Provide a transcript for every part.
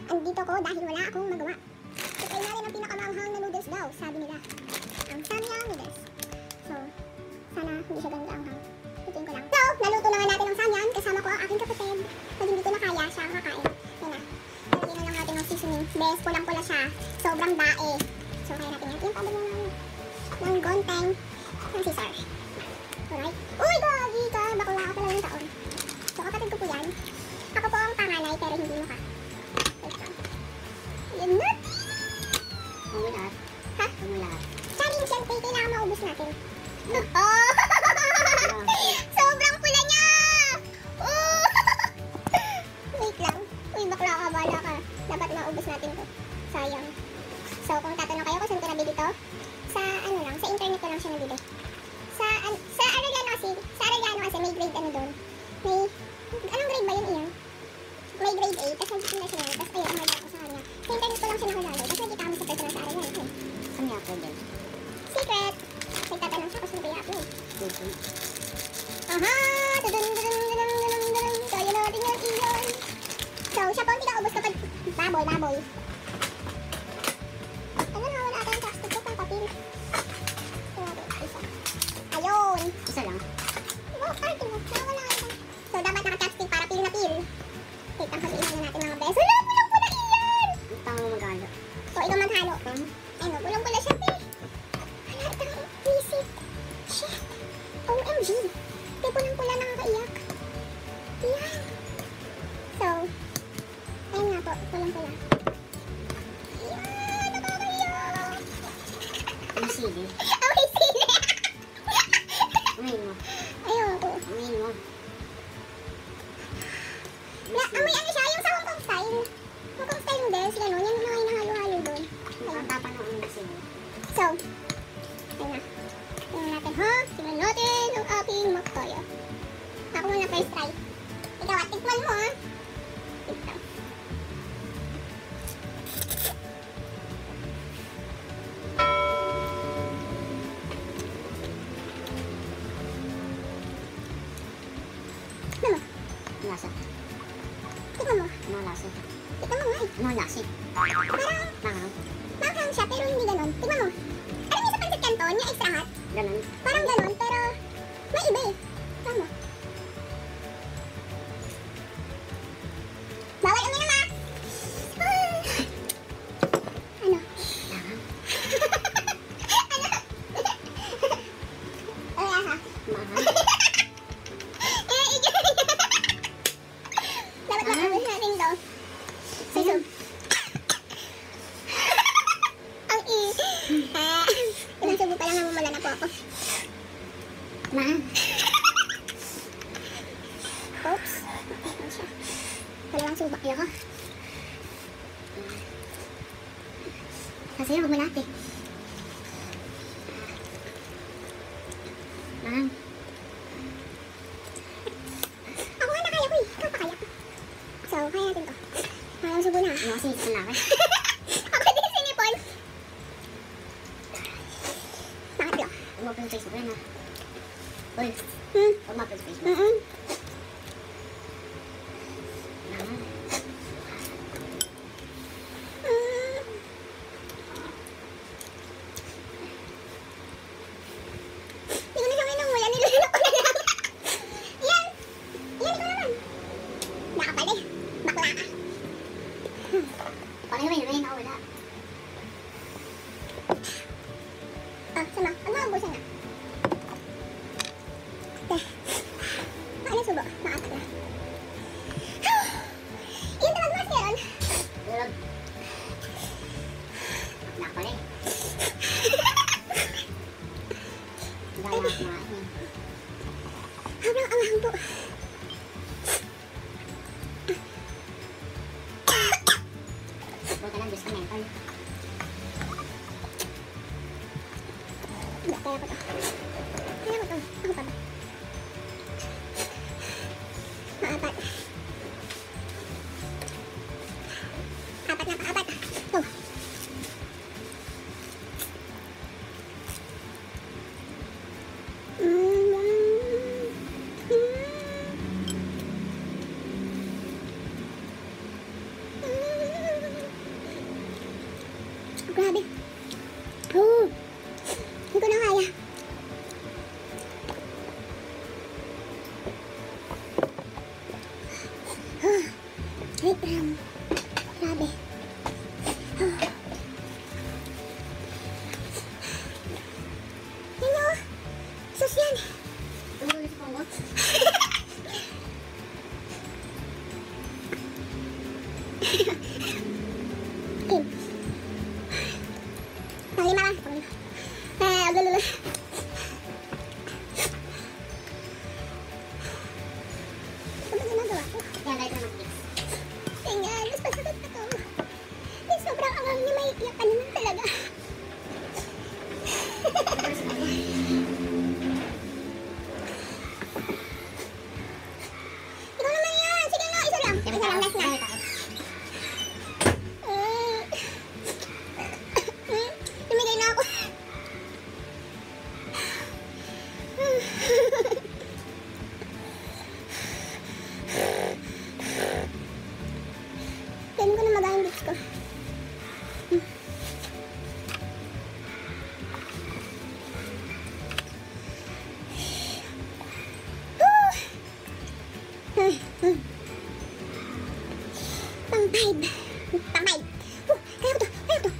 andito ko dahil wala akong magawa. Try natin ang pinakamaanghang na noodles daw, sabi nila. Ang samyang noodles. So, sana hindi siya ganun kaanghang. Tutuin ko lang. So, naluto na nga natin ang samyang. Kasama ko ang aking kapatid. Pag hindi ko na kaya, siya ang kakain. Yan na. Lagyan na lang natin ng seasoning. Bes, pulang-pula siya. Sobrang dae. So, kaya natin yan. Yung tabi ng gonteng ng Caesar. Alright. Uy, gagi ka! Bakla ka pala yung taon. So, kapatid ko po yan. Ako po ang panganay, pero hindi mo ka. Yan na! Huwag mo lahat. Ha? Huwag mo lahat. Challenge yan, Tay. Kailangan maubos natin. Oh! Sobrang pula niya! Oh! Wait lang. Uy, bakla ka, bala ka. Dapat maubos natin to. Sayang. So, kung tatanong kayo kung saan ko nabili to, sa ano lang, sa internet ko lang siya nabili. Sa Arellano kasi may grade ano doon. May, anong grade ba yun iyan? May grade 8, tapos nagsitin na siya yan. Tapos ayun, umarga ako sa kanya. Sa internet ko lang siya nakalagay. Tapos nakita kami sa personal sa Arellano. Saan niya upload yan? Secret! Nagtatanong siya kung saan ko i-upload. YouTube. Aha! Kaya natin yan iyon. So, siya po ang tinaubos kapag baboy. Ano na, wala tayong chopstick ko pang papil. Isa. Ayun! Isa lang. Oh, party mo. Nawala ka. So, dapat naka-chopstick para pil na pil. Wait, ang haluin na natin mga beso. Wala, pulang-pula iyan! Ang tanga mo mag-halo. So, ikaw maghalo. Ayun, pulang-pula siya, pil. Wala tayong visit. Shit. OMG. Kaya pulang-pula nakakaiyak. Yan. So, ayun nga po, pulang-pula. Ayan, nakakaiyak. Ang sili. Oh, may sili. Umayin mo. Ayoko. Umayin mo. Amoy ano siya, yung sa Hong Kong style. Hong Kong style noodles, gano'n. Yan yung mga hinahalo-halo doon. Ang tapa ng ang sili. So, ayun na. Tingnan natin, ha? Tingnan natin ang aking makaya. Ako muna first try. Ikaw, tikman mo, ha? Ito. Ano? Ang lasa. Tikman mo. Ano ang lasa? Tikman mo nga eh. Ano ang lasa? Parang Mahang. manghang siya, pero hindi ganon. Tikman mo. Alam niyo sa pancit canton, yung extra hot? Ganun. Parang ganon, pero may iba eh. Tama. Bawal uminom ah! Ano? Mahang. Ano? Ano lasa? Mahang. Dapat makabos natin to. Sa'yo. Ang ilang subo pa lang namumula na po ako. Mahang. Oops. Ano siya? Dalawang subo. Ayoko. Kasi huwag mo lahat eh. Mahang. Ako nga nakaya ko eh. Ikaw pa kaya ko. So, kaya natin to. Dalawang subo na. Ano kasi ito na ako eh. Ako din sinipon. Pangatlo. Huwag mo upload Facebook yan ah. Uy. Hmm? Huwag mo upload Facebook. Mm-mm. Mahang. Hindi ko na siya minumula. Nilulunok ko na lang. Yan! Yan, ikaw naman. Nakapal eh. Bakla ka. Paano yun? May nakawala. Ah, sama. Ang maubusan na. Ano subo? Nakapat na. Yung tamag-mas yun. Tulog. Nakapala eh. Gaya na kumain. Sobrang anghang po. Huwag ka lang, Diyos ka mental. Hindi, kaya ko to. Kaya ko to. Ako pa ba? Maapat. Apat na pa, apat. Oh. Grabe. Oh. Hindi ko na kaya. Oh. Wait lang. Grabe. Oh. Yan o. Sus yan. Tumulis po mo. Kim. Panglima lang. Aglulula. Ano ba ginagawa ko? Kaya kahit na mag-mix. Tingnan, mas masakit na to. Eh, sobrang angang niya, may iyak ka naman talaga. Tumulis po mo. Ikaw naman yan. Sige nga, isa lang. Isa lang, last na. Tumigay na ako. Pwede ko na magaling lips ko. Pang-five. Pang-five. Kaya ko to. Kaya ko to.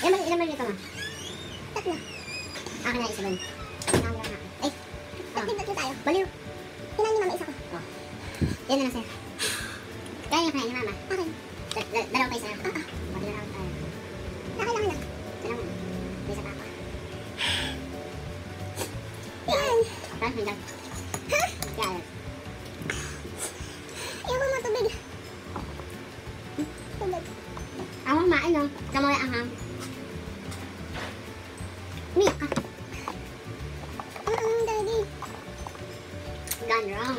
Ilan ba dito, ma? Tatlo. Akin na isa doon. Nakakira na ako. Ay! Tatlo tayo. Baliw! Kailan ni mama isa ko? Yan na lang sa'yo. Kaya niya kaya ni mama. Akin. Dalawa pa isa. Dalawa tayo. Akin lang. Dalawa. May isa pa ako. Yan. Parang may dag. Ha? Kaya Iyaw mo tubig. Tubig. ako kumain, no? Kamoy anghang. Umiyak ka. Daddy. Gone wrong.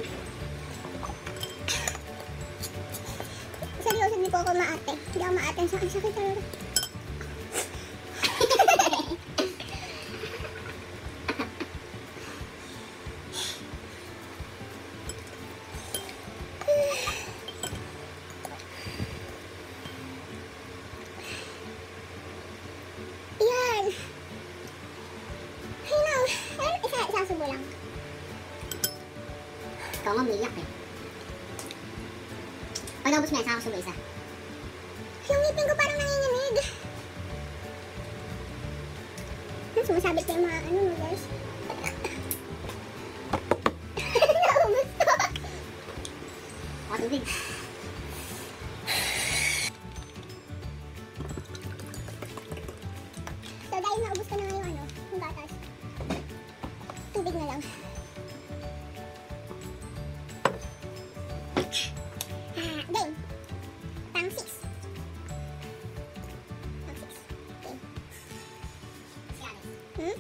Seryoso, di po ako maate. Hindi ako maate. Ang sakit talaga. Yan. I know. Isang subo lang. Ikaw nga umiyak eh. Pag naubos mo yan, saka ako subo isa. Yung ngipin ko parang nanginginig. Sumasabit ko yung mga mo guys. Naubos ko. Ako tubig. So dahil naubos ko na nga yung yung gatas. Tubig na lang. Game. Pang 6. Pang 6. Game. Hmm?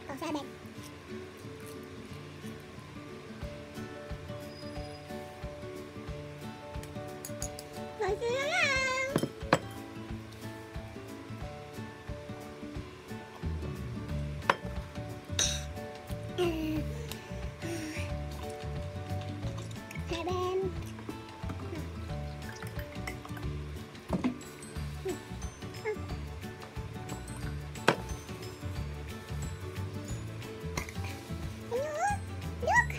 Oh, 7. Konti na lang. Seven. Look.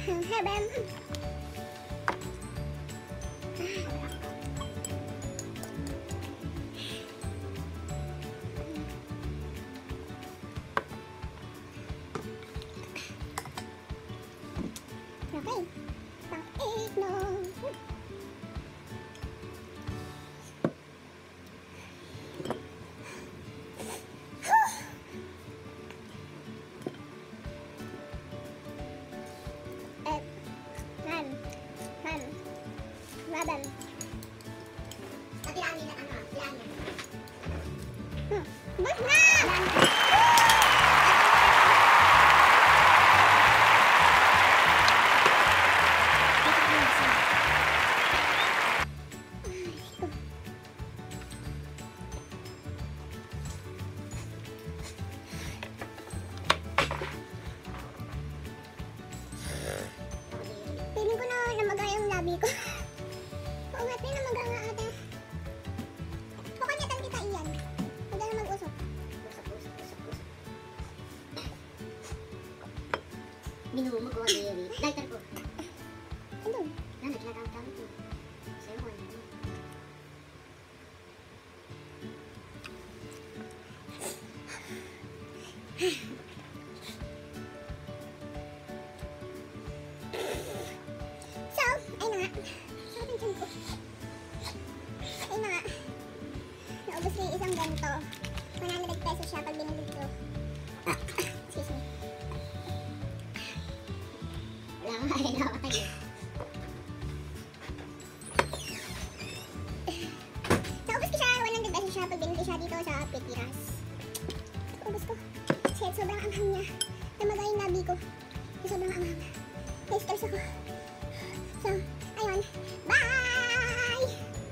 Seven. Okay. Pang 8 no. Binumo ko, baby. Lighter ko. Andun. Ano, tinagamit mo. Sa'yo ko, ano. So, ay na nga. Sarap yung tiyan ko. Ay na nga. Naubos ko yung isang ganito. 100 pesos siya pag binili ko. Excuse me. Wala nga, ay nakakatay. Naubos ko siya, 100 pesos siya pag binili siya dito sa Pitiras. Naubos ko. Kasi sobrang anghang niya. Namagay yung labi ko. Sobrang anghang. Na-stress ako. So, ayun. Bye!